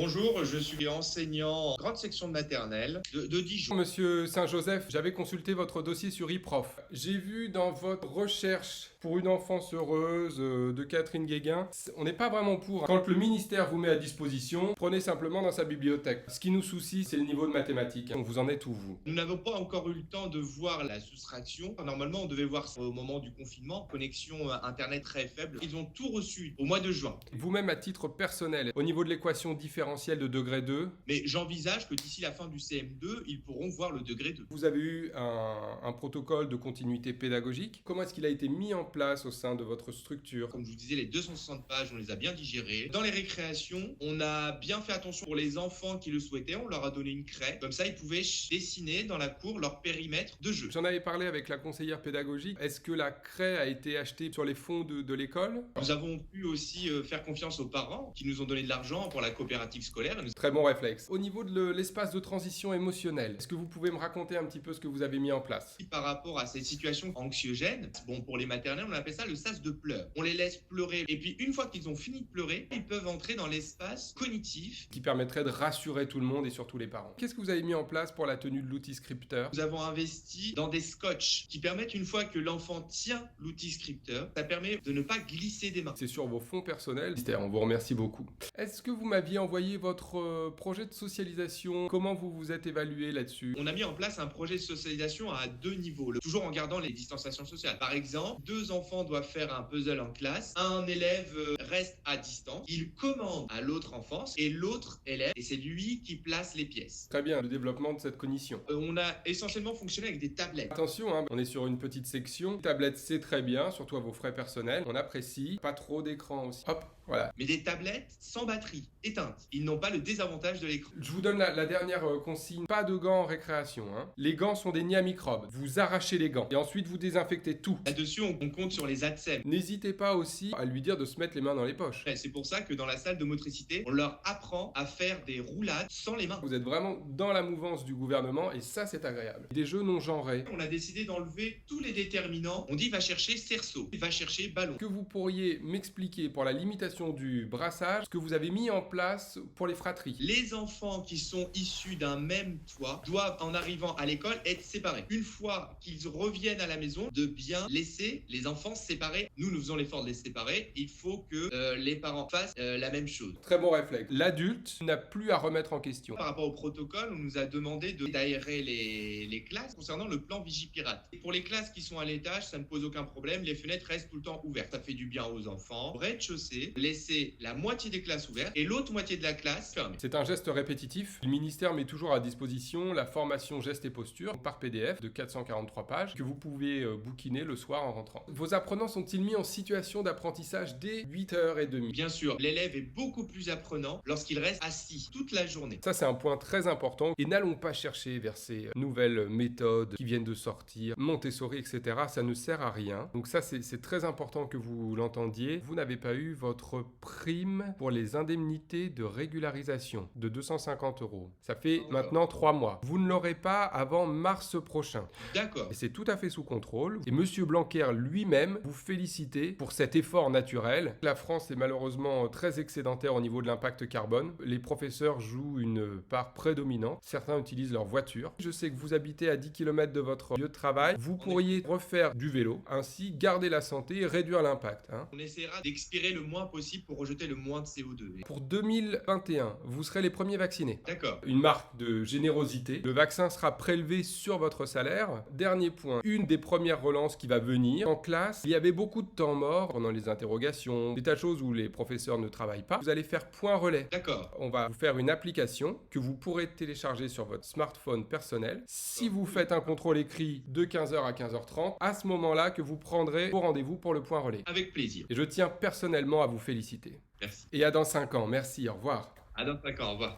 Bonjour, je suis enseignant en grande section de maternelle de Dijon. Monsieur Saint-Joseph, j'avais consulté votre dossier sur eProf. J'ai vu dans votre recherche pour une enfance heureuse de Catherine Guéguin, on n'est pas vraiment pour. Quand le ministère vous met à disposition, prenez simplement dans sa bibliothèque. Ce qui nous soucie, c'est le niveau de mathématiques. Donc vous en êtes où, vous? Nous n'avons pas encore eu le temps de voir la soustraction. Normalement, on devait voir ça au moment du confinement. Connexion Internet très faible. Ils ont tout reçu au mois de juin. Vous-même, à titre personnel, au niveau de l'équation différentielle de degré 2, Mais j'envisage que d'ici la fin du CM2, ils pourront voir le degré 2. vous avez eu un protocole de continuité pédagogique. Comment est-ce qu'il a été mis en place au sein de votre structure? Comme je vous disais, les 260 pages, on les a bien digérées. Dans les récréations, on a bien fait attention pour les enfants qui le souhaitaient. On leur a donné une craie. Comme ça, ils pouvaient dessiner dans la cour leur périmètre de jeu. J'en avais parlé avec la conseillère pédagogique. Est-ce que la craie a été achetée sur les fonds de l'école? Nous avons pu aussi faire confiance aux parents qui nous ont donné de l'argent pour la coopérative scolaire. Très bon réflexe. Au niveau de l'espace de transition émotionnelle, est-ce que vous pouvez me raconter un petit peu ce que vous avez mis en place? Par rapport à ces situations anxiogènes, pour les maternelles, on appelle ça le sas de pleurs. On les laisse pleurer et puis une fois qu'ils ont fini de pleurer, ils peuvent entrer dans l'espace cognitif Qui permettrait de rassurer tout le monde et surtout les parents. Qu'est-ce que vous avez mis en place pour la tenue de l'outil scripteur? Nous avons investi dans des scotch qui permettent, une fois que l'enfant tient l'outil scripteur, ça permet de ne pas glisser des mains. C'est sur vos fonds personnels. On vous remercie beaucoup. Est-ce que vous m'aviez envoyé votre projet de socialisation? Comment vous vous êtes évalué là-dessus? On a mis en place un projet de socialisation à 2 niveaux, toujours en gardant les distanciations sociales. Par exemple, 2 enfants doivent faire un puzzle en classe, un élève reste à distance, il commande à l'autre enfant et l'autre élève, et c'est lui qui place les pièces. Très bien, le développement de cette cognition. On a essentiellement fonctionné avec des tablettes. Attention, on est sur une petite section. Tablette, c'est très bien, surtout à vos frais personnels. On apprécie. Pas trop d'écran aussi. Hop, voilà. Mais des tablettes sans batterie, éteintes. Ils n'ont pas le désavantage de l'écran. Je vous donne la dernière consigne. Pas de gants en récréation. Les gants sont des nids à microbes. Vous arrachez les gants et ensuite vous désinfectez tout. Là-dessus, on compte sur les ATSEM. N'hésitez pas aussi à lui dire de se mettre les mains dans les poches. C'est pour ça que dans la salle de motricité, on leur apprend à faire des roulades sans les mains. Vous êtes vraiment dans la mouvance du gouvernement et ça, c'est agréable. Des jeux non genrés. On a décidé d'enlever tous les déterminants. On dit va chercher cerceau, va chercher ballon. Que vous pourriez m'expliquer pour la limitation du brassage, ce que vous avez mis en place pour les fratries? Les enfants qui sont issus d'un même toit doivent, en arrivant à l'école, être séparés. Une fois qu'ils reviennent à la maison, de bien laisser les enfants séparés. Nous faisons l'effort de les séparer. Il faut que les parents fassent la même chose. Très bon réflexe. L'adulte n'a plus à remettre en question. Par rapport au protocole, on nous a demandé d'aérer les classes concernant le plan Vigipirate. Et pour les classes qui sont à l'étage, ça ne pose aucun problème. Les fenêtres restent tout le temps ouvertes. Ça fait du bien aux enfants. Au rez-de-chaussée, laisser la moitié des classes ouvertes et l'autre moitié de la classe fermée. C'est un geste répétitif. Le ministère met toujours à disposition la formation gestes et postures par PDF de 443 pages que vous pouvez bouquiner le soir en rentrant. Vos apprenants sont-ils mis en situation d'apprentissage dès 8h30? Bien sûr, l'élève est beaucoup plus apprenant lorsqu'il reste assis toute la journée. Ça, c'est un point très important. Et n'allons pas chercher vers ces nouvelles méthodes qui viennent de sortir, Montessori, etc. Ça ne sert à rien. Donc ça, c'est très important que vous l'entendiez. Vous n'avez pas eu votre prime pour les indemnités de régularisation de 250 €. Ça fait maintenant 3 mois. Vous ne l'aurez pas avant mars prochain. D'accord. Et c'est tout à fait sous contrôle. Et Monsieur Blanquer lui-même vous félicite pour cet effort naturel. La France est malheureusement très excédentaire au niveau de l'impact carbone. Les professeurs jouent une part prédominante. Certains utilisent leur voiture. Je sais que vous habitez à 10 km de votre lieu de travail. Vous pourriez refaire du vélo, ainsi garder la santé et réduire l'impact. On essaiera d'expirer le moins possible pour rejeter le moins de CO2. Pour 2021, vous serez les premiers vaccinés. D'accord. Une marque de générosité. Le vaccin sera prélevé sur votre salaire. Dernier point, une des premières relances qui va venir. En classe, il y avait beaucoup de temps mort pendant les interrogations, des tas de choses où les professeurs ne travaillent pas. Vous allez faire point relais. D'accord. On va vous faire une application que vous pourrez télécharger sur votre smartphone personnel. Si vous faites un contrôle écrit de 15h à 15h30, à ce moment-là que vous prendrez vos rendez-vous pour le point relais. Avec plaisir. Et je tiens personnellement à vous féliciter. Merci. Et à dans 5 ans. Merci, au revoir. À dans 5 ans. Au revoir.